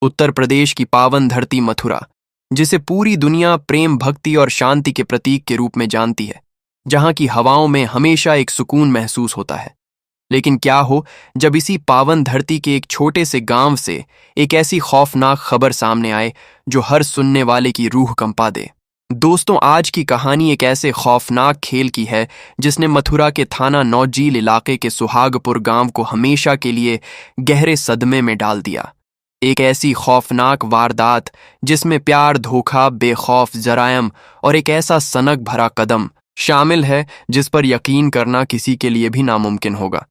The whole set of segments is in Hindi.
उत्तर प्रदेश की पावन धरती मथुरा, जिसे पूरी दुनिया प्रेम, भक्ति और शांति के प्रतीक के रूप में जानती है, जहां की हवाओं में हमेशा एक सुकून महसूस होता है। लेकिन क्या हो जब इसी पावन धरती के एक छोटे से गांव से एक ऐसी खौफनाक खबर सामने आए जो हर सुनने वाले की रूह कंपा दे। दोस्तों, आज की कहानी एक ऐसे खौफनाक खेल की है जिसने मथुरा के थाना नौजील इलाके के सुहागपुर गांव को हमेशा के लिए गहरे सदमे में डाल दिया। एक ऐसी खौफनाक वारदात जिसमें प्यार, धोखा, बेखौफ जरायम और एक ऐसा सनक भरा कदम शामिल है जिस पर यकीन करना किसी के लिए भी नामुमकिन होगा।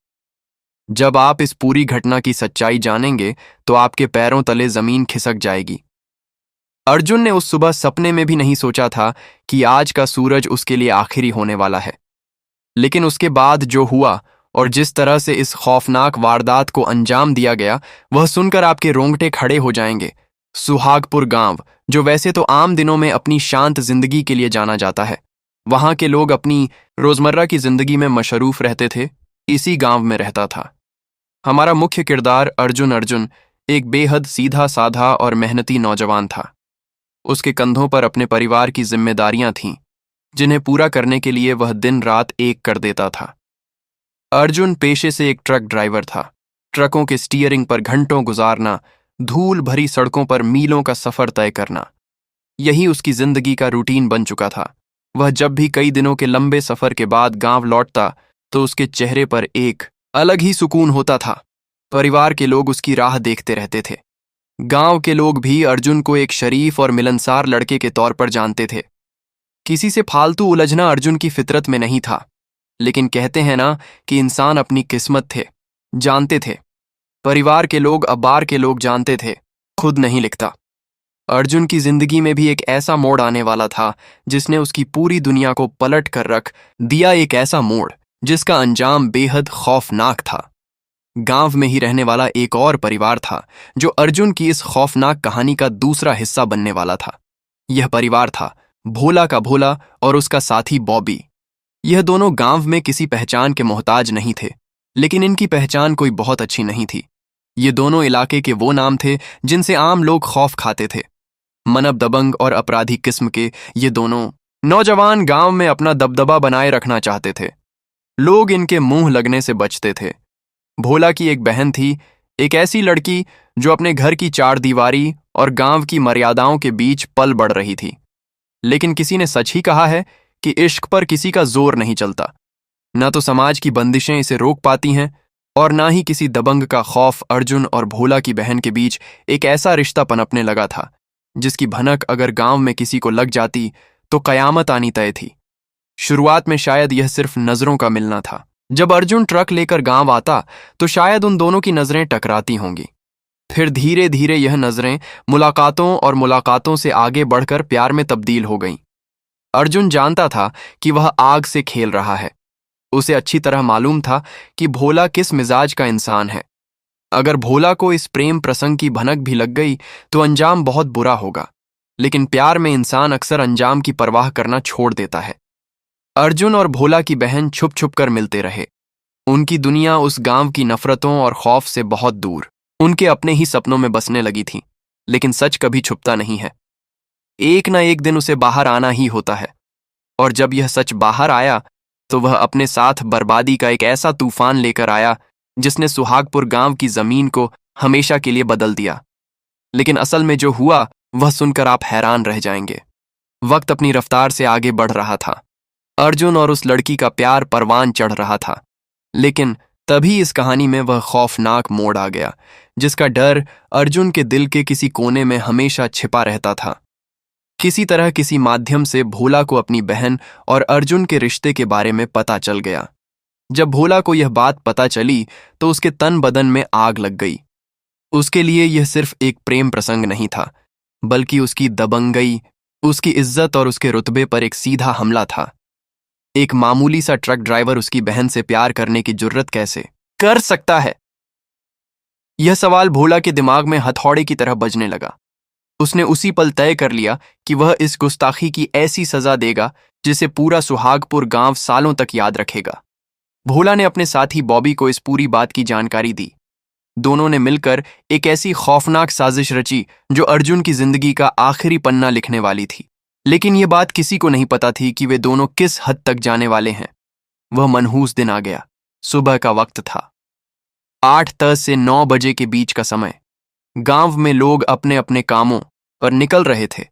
जब आप इस पूरी घटना की सच्चाई जानेंगे तो आपके पैरों तले जमीन खिसक जाएगी। अर्जुन ने उस सुबह सपने में भी नहीं सोचा था कि आज का सूरज उसके लिए आखिरी होने वाला है। लेकिन उसके बाद जो हुआ और जिस तरह से इस खौफनाक वारदात को अंजाम दिया गया, वह सुनकर आपके रोंगटे खड़े हो जाएंगे। सुहागपुर गांव, जो वैसे तो आम दिनों में अपनी शांत जिंदगी के लिए जाना जाता है, वहां के लोग अपनी रोजमर्रा की जिंदगी में मशरूफ रहते थे, इसी गांव में रहता था। हमारा मुख्य किरदार अर्जुन एक बेहद सीधा साधा और मेहनती नौजवान था। उसके कंधों पर अपने परिवार की जिम्मेदारियां थीं, जिन्हें पूरा करने के लिए वह दिन रात एक कर देता था। अर्जुन पेशे से एक ट्रक ड्राइवर था। ट्रकों के स्टीयरिंग पर घंटों गुजारना, धूल भरी सड़कों पर मीलों का सफर तय करना, यही उसकी जिंदगी का रूटीन बन चुका था। वह जब भी कई दिनों के लंबे सफर के बाद गांव लौटता तो उसके चेहरे पर एक अलग ही सुकून होता था। परिवार के लोग उसकी राह देखते रहते थे। गांव के लोग भी अर्जुन को एक शरीफ और मिलनसार लड़के के तौर पर जानते थे। किसी से फालतू उलझना अर्जुन की फितरत में नहीं था। लेकिन कहते हैं ना कि इंसान अपनी किस्मत जानते थे। परिवार के लोग, अब्बार के लोग जानते थे, खुद नहीं लिखता। अर्जुन की जिंदगी में भी एक ऐसा मोड़ आने वाला था जिसने उसकी पूरी दुनिया को पलट कर रख दिया। एक ऐसा मोड़ जिसका अंजाम बेहद खौफनाक था। गांव में ही रहने वाला एक और परिवार था जो अर्जुन की इस खौफनाक कहानी का दूसरा हिस्सा बनने वाला था। यह परिवार था भोला का भोला और उसका साथी बॉबी। यह दोनों गांव में किसी पहचान के मोहताज नहीं थे, लेकिन इनकी पहचान कोई बहुत अच्छी नहीं थी। ये दोनों इलाके के वो नाम थे जिनसे आम लोग खौफ खाते थे। मनब दबंग और अपराधी किस्म के ये दोनों नौजवान गांव में अपना दबदबा बनाए रखना चाहते थे। लोग इनके मुंह लगने से बचते थे। भोला की एक बहन थी, एक ऐसी लड़की जो अपने घर की चार दीवारी और गांव की मर्यादाओं के बीच पल बढ़ रही थी। लेकिन किसी ने सच ही कहा है कि इश्क पर किसी का जोर नहीं चलता। न तो समाज की बंदिशें इसे रोक पाती हैं और ना ही किसी दबंग का खौफ। अर्जुन और भोला की बहन के बीच एक ऐसा रिश्ता पनपने लगा था जिसकी भनक अगर गांव में किसी को लग जाती तो कयामत आनी तय थी। शुरुआत में शायद यह सिर्फ नजरों का मिलना था। जब अर्जुन ट्रक लेकर गांव आता तो शायद उन दोनों की नजरें टकराती होंगी। फिर धीरे धीरे यह नजरें मुलाकातों और मुलाकातों से आगे बढ़कर प्यार में तब्दील हो गईं। अर्जुन जानता था कि वह आग से खेल रहा है। उसे अच्छी तरह मालूम था कि भोला किस मिजाज का इंसान है। अगर भोला को इस प्रेम प्रसंग की भनक भी लग गई तो अंजाम बहुत बुरा होगा। लेकिन प्यार में इंसान अक्सर अंजाम की परवाह करना छोड़ देता है। अर्जुन और भोला की बहन छुप छुप कर मिलते रहे। उनकी दुनिया उस गांव की नफरतों और खौफ से बहुत दूर उनके अपने ही सपनों में बसने लगी थी। लेकिन सच कभी छुपता नहीं है। एक ना एक दिन उसे बाहर आना ही होता है। और जब यह सच बाहर आया तो वह अपने साथ बर्बादी का एक ऐसा तूफान लेकर आया जिसने सुहागपुर गांव की जमीन को हमेशा के लिए बदल दिया। लेकिन असल में जो हुआ वह सुनकर आप हैरान रह जाएंगे। वक्त अपनी रफ्तार से आगे बढ़ रहा था। अर्जुन और उस लड़की का प्यार परवान चढ़ रहा था। लेकिन तभी इस कहानी में वह खौफनाक मोड़ आ गया जिसका डर अर्जुन के दिल के किसी कोने में हमेशा छिपा रहता था। किसी तरह, किसी माध्यम से भोला को अपनी बहन और अर्जुन के रिश्ते के बारे में पता चल गया। जब भोला को यह बात पता चली तो उसके तन बदन में आग लग गई। उसके लिए यह सिर्फ एक प्रेम प्रसंग नहीं था, बल्कि उसकी दबंगई, उसकी इज्जत और उसके रुतबे पर एक सीधा हमला था। एक मामूली सा ट्रक ड्राइवर उसकी बहन से प्यार करने की जुर्रत कैसे कर सकता है? यह सवाल भोला के दिमाग में हथौड़े की तरह बजने लगा। उसने उसी पल तय कर लिया कि वह इस गुस्ताखी की ऐसी सजा देगा जिसे पूरा सुहागपुर गांव सालों तक याद रखेगा। भोला ने अपने साथी बॉबी को इस पूरी बात की जानकारी दी। दोनों ने मिलकर एक ऐसी खौफनाक साजिश रची जो अर्जुन की जिंदगी का आखिरी पन्ना लिखने वाली थी। लेकिन यह बात किसी को नहीं पता थी कि वे दोनों किस हद तक जाने वाले हैं। वह मनहूस दिन आ गया। सुबह का वक्त था। 8:10 से 9 बजे के बीच का समय। गांव में लोग अपने अपने कामों पर निकल रहे थे।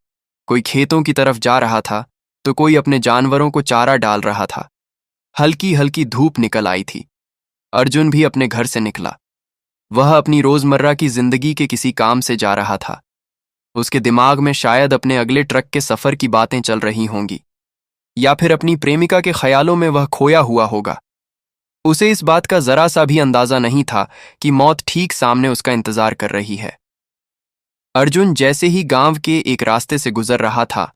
कोई खेतों की तरफ जा रहा था तो कोई अपने जानवरों को चारा डाल रहा था। हल्की हल्की धूप निकल आई थी। अर्जुन भी अपने घर से निकला। वह अपनी रोजमर्रा की जिंदगी के किसी काम से जा रहा था। उसके दिमाग में शायद अपने अगले ट्रक के सफर की बातें चल रही होंगी, या फिर अपनी प्रेमिका के ख्यालों में वह खोया हुआ होगा। उसे इस बात का जरा सा भी अंदाजा नहीं था कि मौत ठीक सामने उसका इंतजार कर रही है। अर्जुन जैसे ही गांव के एक रास्ते से गुजर रहा था,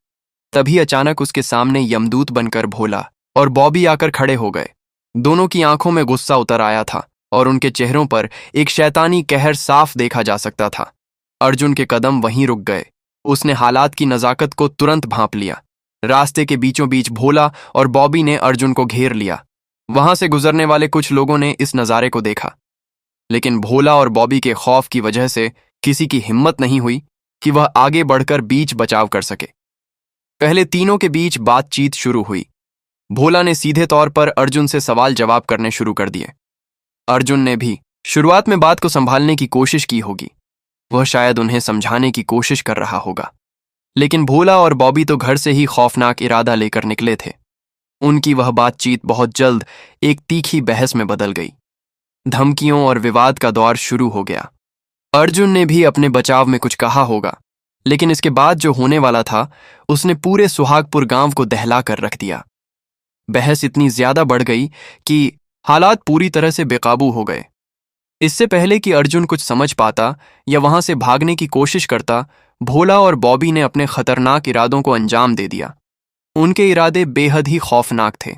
तभी अचानक उसके सामने यमदूत बनकर भोला और बॉबी आकर खड़े हो गए। दोनों की आंखों में गुस्सा उतर आया था और उनके चेहरों पर एक शैतानी कहर साफ देखा जा सकता था। अर्जुन के कदम वहीं रुक गए। उसने हालात की नजाकत को तुरंत भांप लिया। रास्ते के बीचों बीच भोला और बॉबी ने अर्जुन को घेर लिया। वहां से गुजरने वाले कुछ लोगों ने इस नज़ारे को देखा, लेकिन भोला और बॉबी के खौफ की वजह से किसी की हिम्मत नहीं हुई कि वह आगे बढ़कर बीच बचाव कर सके। पहले तीनों के बीच बातचीत शुरू हुई। भोला ने सीधे तौर पर अर्जुन से सवाल जवाब करने शुरू कर दिए। अर्जुन ने भी शुरुआत में बात को संभालने की कोशिश की होगी। वह शायद उन्हें समझाने की कोशिश कर रहा होगा, लेकिन भोला और बॉबी तो घर से ही खौफनाक इरादा लेकर निकले थे। उनकी वह बातचीत बहुत जल्द एक तीखी बहस में बदल गई। धमकियों और विवाद का दौर शुरू हो गया। अर्जुन ने भी अपने बचाव में कुछ कहा होगा, लेकिन इसके बाद जो होने वाला था उसने पूरे सुहागपुर गांव को दहला कर रख दिया। बहस इतनी ज्यादा बढ़ गई कि हालात पूरी तरह से बेकाबू हो गए। इससे पहले कि अर्जुन कुछ समझ पाता या वहां से भागने की कोशिश करता, भोला और बॉबी ने अपने खतरनाक इरादों को अंजाम दे दिया। उनके इरादे बेहद ही खौफनाक थे।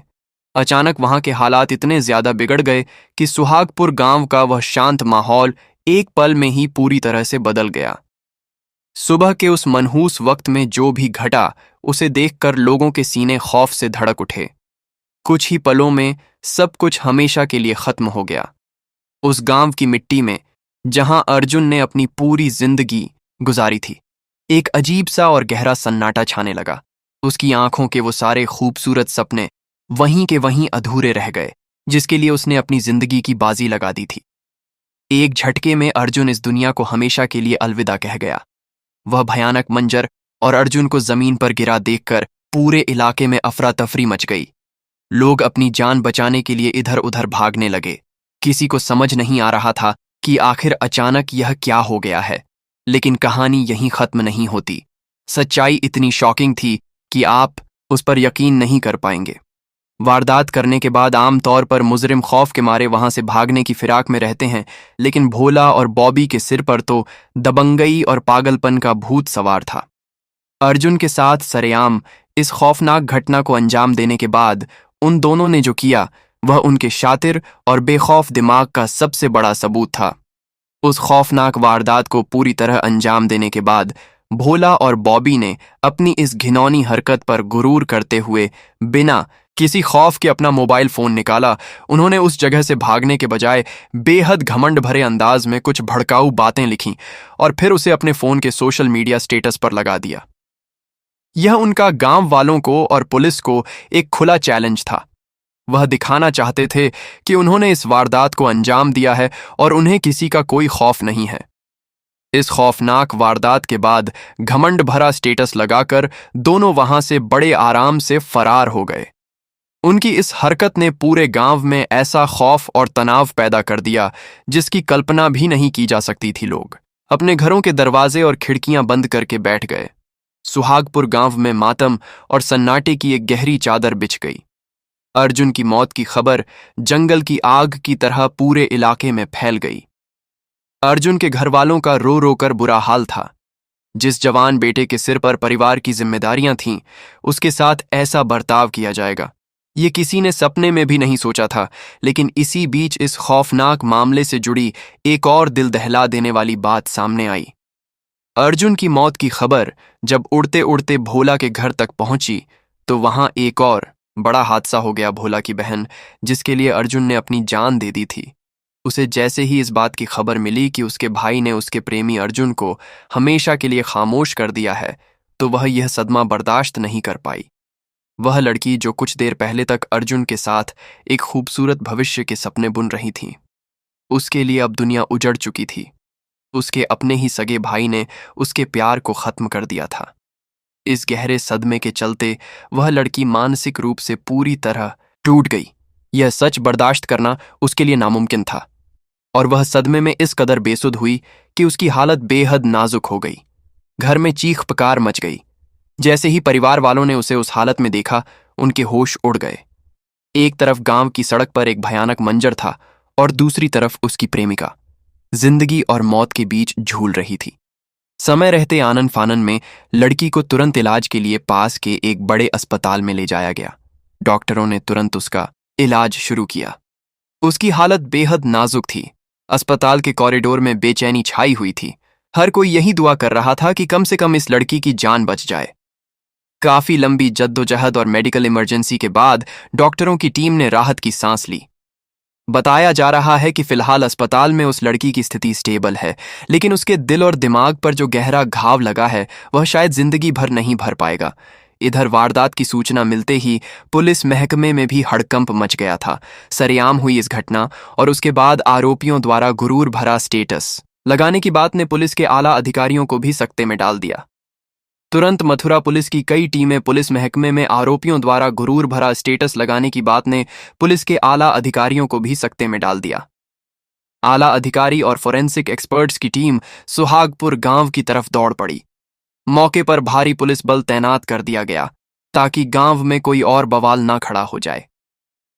अचानक वहां के हालात इतने ज्यादा बिगड़ गए कि सुहागपुर गांव का वह शांत माहौल एक पल में ही पूरी तरह से बदल गया। सुबह के उस मनहूस वक्त में जो भी घटा, उसे देखकर लोगों के सीने खौफ से धड़क उठे। कुछ ही पलों में सब कुछ हमेशा के लिए खत्म हो गया। उस गांव की मिट्टी में, जहां अर्जुन ने अपनी पूरी जिंदगी गुजारी थी, एक अजीब सा और गहरा सन्नाटा छाने लगा। उसकी आंखों के वो सारे खूबसूरत सपने वहीं के वहीं अधूरे रह गए, जिसके लिए उसने अपनी जिंदगी की बाजी लगा दी थी। एक झटके में अर्जुन इस दुनिया को हमेशा के लिए अलविदा कह गया। वह भयानक मंजर और अर्जुन को जमीन पर गिरा देखकर पूरे इलाके में अफरा तफरी मच गई। लोग अपनी जान बचाने के लिए इधर उधर भागने लगे। किसी को समझ नहीं आ रहा था कि आखिर अचानक यह क्या हो गया है। लेकिन कहानी यहीं खत्म नहीं होती। सच्चाई इतनी शॉकिंग थी कि आप उस पर यकीन नहीं कर पाएंगे। वारदात करने के बाद आमतौर पर मुजरिम खौफ के मारे वहां से भागने की फिराक में रहते हैं, लेकिन भोला और बॉबी के सिर पर तो दबंगई और पागलपन का भूत सवार था। अर्जुन के साथ सरेआम इस खौफनाक घटना को अंजाम देने के बाद उन दोनों ने जो किया, वह उनके शातिर और बेखौफ दिमाग का सबसे बड़ा सबूत था। उस खौफनाक वारदात को पूरी तरह अंजाम देने के बाद भोला और बॉबी ने अपनी इस घिनौनी हरकत पर गुरूर करते हुए बिना किसी खौफ के अपना मोबाइल फोन निकाला। उन्होंने उस जगह से भागने के बजाय बेहद घमंड भरे अंदाज में कुछ भड़काऊ बातें लिखीं और फिर उसे अपने फोन के सोशल मीडिया स्टेटस पर लगा दिया। यह उनका गांव वालों को और पुलिस को एक खुला चैलेंज था। वह दिखाना चाहते थे कि उन्होंने इस वारदात को अंजाम दिया है और उन्हें किसी का कोई खौफ नहीं है। इस खौफनाक वारदात के बाद घमंड भरा स्टेटस लगाकर दोनों वहां से बड़े आराम से फरार हो गए। उनकी इस हरकत ने पूरे गांव में ऐसा खौफ और तनाव पैदा कर दिया जिसकी कल्पना भी नहीं की जा सकती थी। लोग अपने घरों के दरवाजे और खिड़कियां बंद करके बैठ गए। सुहागपुर गांव में मातम और सन्नाटे की एक गहरी चादर बिछ गई। अर्जुन की मौत की खबर जंगल की आग की तरह पूरे इलाके में फैल गई। अर्जुन के घर वालों का रो रो कर बुरा हाल था। जिस जवान बेटे के सिर पर परिवार की जिम्मेदारियां थीं, उसके साथ ऐसा बर्ताव किया जाएगा, ये किसी ने सपने में भी नहीं सोचा था। लेकिन इसी बीच इस खौफनाक मामले से जुड़ी एक और दिल दहला देने वाली बात सामने आई। अर्जुन की मौत की खबर जब उड़ते उड़ते भोला के घर तक पहुंची, तो वहां एक और बड़ा हादसा हो गया। भोला की बहन, जिसके लिए अर्जुन ने अपनी जान दे दी थी, उसे जैसे ही इस बात की खबर मिली कि उसके भाई ने उसके प्रेमी अर्जुन को हमेशा के लिए खामोश कर दिया है, तो वह यह सदमा बर्दाश्त नहीं कर पाई। वह लड़की जो कुछ देर पहले तक अर्जुन के साथ एक खूबसूरत भविष्य के सपने बुन रही थी, उसके लिए अब दुनिया उजड़ चुकी थी। उसके अपने ही सगे भाई ने उसके प्यार को खत्म कर दिया था। इस गहरे सदमे के चलते वह लड़की मानसिक रूप से पूरी तरह टूट गई। यह सच बर्दाश्त करना उसके लिए नामुमकिन था, और वह सदमे में इस कदर बेसुध हुई कि उसकी हालत बेहद नाजुक हो गई। घर में चीख पुकार मच गई। जैसे ही परिवार वालों ने उसे उस हालत में देखा, उनके होश उड़ गए। एक तरफ गांव की सड़क पर एक भयानक मंजर था और दूसरी तरफ उसकी प्रेमिका जिंदगी और मौत के बीच झूल रही थी। समय रहते आनन फानन में लड़की को तुरंत इलाज के लिए पास के एक बड़े अस्पताल में ले जाया गया। डॉक्टरों ने तुरंत उसका इलाज शुरू किया। उसकी हालत बेहद नाजुक थी। अस्पताल के कॉरिडोर में बेचैनी छाई हुई थी। हर कोई यही दुआ कर रहा था कि कम से कम इस लड़की की जान बच जाए। काफी लंबी जद्दोजहद और मेडिकल इमरजेंसी के बाद डॉक्टरों की टीम ने राहत की सांस ली। बताया जा रहा है कि फिलहाल अस्पताल में उस लड़की की स्थिति स्टेबल है, लेकिन उसके दिल और दिमाग पर जो गहरा घाव लगा है वह शायद जिंदगी भर नहीं भर पाएगा। इधर वारदात की सूचना मिलते ही पुलिस महकमे में भी हड़कंप मच गया था। सरेआम हुई इस घटना और उसके बाद आरोपियों द्वारा गुरूर भरा स्टेटस लगाने की बात ने पुलिस के आला अधिकारियों को भी सकते में डाल दिया। तुरंत मथुरा पुलिस की कई टीमें पुलिस महकमे में आरोपियों द्वारा गुरूर भरा स्टेटस लगाने की बात ने पुलिस के आला अधिकारियों को भी सकते में डाल दिया। आला अधिकारी और फोरेंसिक एक्सपर्ट्स की टीम सुहागपुर गांव की तरफ दौड़ पड़ी। मौके पर भारी पुलिस बल तैनात कर दिया गया ताकि गांव में कोई और बवाल ना खड़ा हो जाए।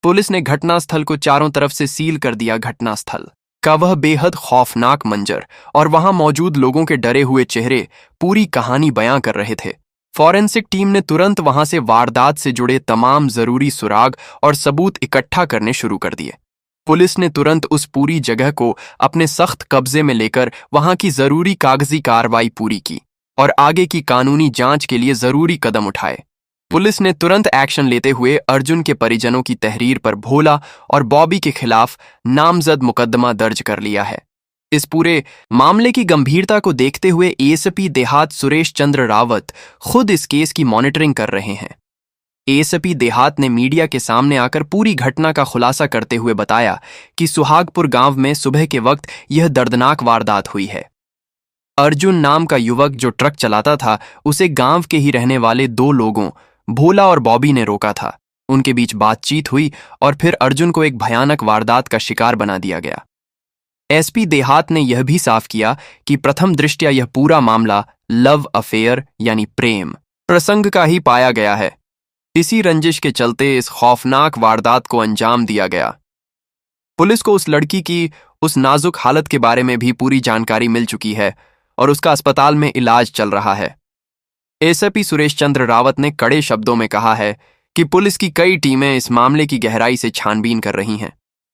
पुलिस ने घटनास्थल को चारों तरफ से सील कर दिया। घटनास्थल का वह बेहद खौफनाक मंजर और वहां मौजूद लोगों के डरे हुए चेहरे पूरी कहानी बयां कर रहे थे। फॉरेंसिक टीम ने तुरंत वहां से वारदात से जुड़े तमाम जरूरी सुराग और सबूत इकट्ठा करने शुरू कर दिए। पुलिस ने तुरंत उस पूरी जगह को अपने सख्त कब्जे में लेकर वहां की जरूरी कागजी कार्रवाई पूरी की और आगे की कानूनी जांच के लिए जरूरी कदम उठाए। पुलिस ने तुरंत एक्शन लेते हुए अर्जुन के परिजनों की तहरीर पर भोला और बॉबी के खिलाफ नामजद मुकदमा दर्ज कर लिया है। इस पूरे मामले की गंभीरता को देखते हुए एएसपी देहात सुरेश चंद्र रावत खुद इस केस की मॉनिटरिंग कर रहे हैं। एएसपी देहात ने मीडिया के सामने आकर पूरी घटना का खुलासा करते हुए बताया कि सुहागपुर गांव में सुबह के वक्त यह दर्दनाक वारदात हुई है। अर्जुन नाम का युवक जो ट्रक चलाता था, उसे गांव के ही रहने वाले दो लोगों भोला और बॉबी ने रोका था। उनके बीच बातचीत हुई और फिर अर्जुन को एक भयानक वारदात का शिकार बना दिया गया। एसपी देहात ने यह भी साफ किया कि प्रथम दृष्टया यह पूरा मामला लव अफेयर यानी प्रेम प्रसंग का ही पाया गया है। इसी रंजिश के चलते इस खौफनाक वारदात को अंजाम दिया गया। पुलिस को उस लड़की की उस नाजुक हालत के बारे में भी पूरी जानकारी मिल चुकी है और उसका अस्पताल में इलाज चल रहा है। एएसपी सुरेश चंद्र रावत ने कड़े शब्दों में कहा है कि पुलिस की कई टीमें इस मामले की गहराई से छानबीन कर रही हैं।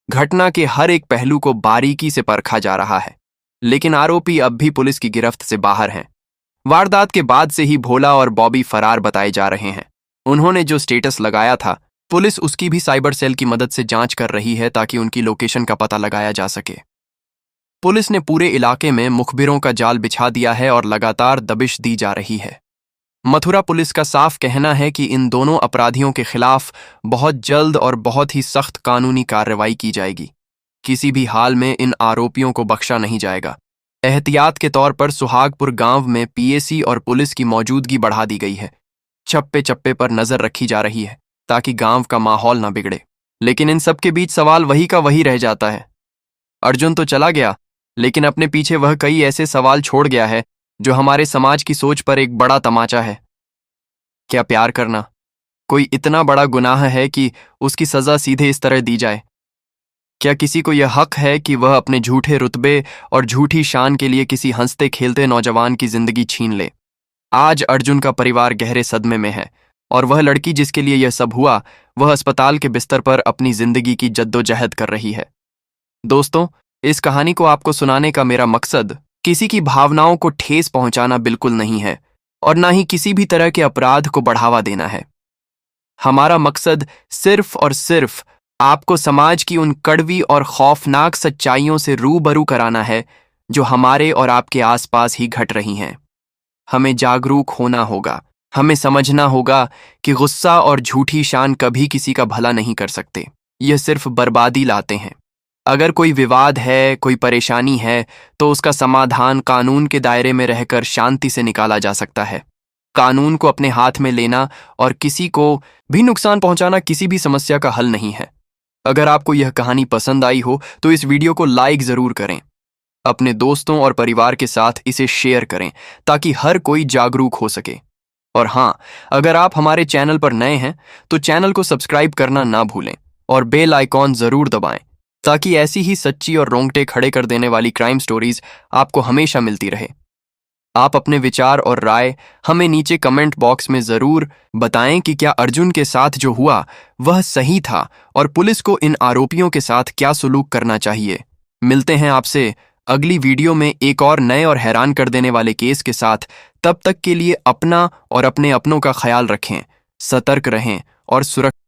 घटना के हर एक पहलू को बारीकी से परखा जा रहा है, लेकिन आरोपी अब भी पुलिस की गिरफ्त से बाहर हैं। वारदात के बाद से ही भोला और बॉबी फरार बताए जा रहे हैं। उन्होंने जो स्टेटस लगाया था, पुलिस उसकी भी साइबर सेल की मदद से जांच कर रही है ताकि उनकी लोकेशन का पता लगाया जा सके। पुलिस ने पूरे इलाके में मुखबिरों का जाल बिछा दिया है और लगातार दबिश दी जा रही है। मथुरा पुलिस का साफ कहना है कि इन दोनों अपराधियों के खिलाफ बहुत जल्द और बहुत ही सख्त कानूनी कार्रवाई की जाएगी। किसी भी हाल में इन आरोपियों को बख्शा नहीं जाएगा। एहतियात के तौर पर सुहागपुर गांव में पीएसी और पुलिस की मौजूदगी बढ़ा दी गई है। चप्पे चप्पे पर नजर रखी जा रही है ताकि गांव का माहौल ना बिगड़े। लेकिन इन सब के बीच सवाल वही का वही रह जाता है। अर्जुन तो चला गया, लेकिन अपने पीछे वह कई ऐसे सवाल छोड़ गया है जो हमारे समाज की सोच पर एक बड़ा तमाचा है। क्या प्यार करना कोई इतना बड़ा गुनाह है कि उसकी सजा सीधे इस तरह दी जाए? क्या किसी को यह हक है कि वह अपने झूठे रुतबे और झूठी शान के लिए किसी हंसते खेलते नौजवान की जिंदगी छीन ले? आज अर्जुन का परिवार गहरे सदमे में है और वह लड़की जिसके लिए यह सब हुआ, वह अस्पताल के बिस्तर पर अपनी जिंदगी की जद्दोजहद कर रही है। दोस्तों, इस कहानी को आपको सुनाने का मेरा मकसद किसी की भावनाओं को ठेस पहुंचाना बिल्कुल नहीं है और ना ही किसी भी तरह के अपराध को बढ़ावा देना है। हमारा मकसद सिर्फ और सिर्फ आपको समाज की उन कड़वी और खौफनाक सच्चाइयों से रूबरू कराना है जो हमारे और आपके आसपास ही घट रही हैं। हमें जागरूक होना होगा। हमें समझना होगा कि गुस्सा और झूठी शान कभी किसी का भला नहीं कर सकते। यह सिर्फ बर्बादी लाते हैं। अगर कोई विवाद है, कोई परेशानी है, तो उसका समाधान कानून के दायरे में रहकर शांति से निकाला जा सकता है। कानून को अपने हाथ में लेना और किसी को भी नुकसान पहुंचाना किसी भी समस्या का हल नहीं है। अगर आपको यह कहानी पसंद आई हो तो इस वीडियो को लाइक जरूर करें। अपने दोस्तों और परिवार के साथ इसे शेयर करें ताकि हर कोई जागरूक हो सके। और हाँ, अगर आप हमारे चैनल पर नए हैं तो चैनल को सब्सक्राइब करना ना भूलें और बेल आइकॉन जरूर दबाएं ताकि ऐसी ही सच्ची और रोंगटे खड़े कर देने वाली क्राइम स्टोरीज आपको हमेशा मिलती रहे। आप अपने विचार और राय हमें नीचे कमेंट बॉक्स में जरूर बताएं कि क्या अर्जुन के साथ जो हुआ वह सही था और पुलिस को इन आरोपियों के साथ क्या सुलूक करना चाहिए। मिलते हैं आपसे अगली वीडियो में एक और नए और हैरान कर देने वाले केस के साथ। तब तक के लिए अपना और अपने अपनों का ख्याल रखें, सतर्क रहें और सुरक्षित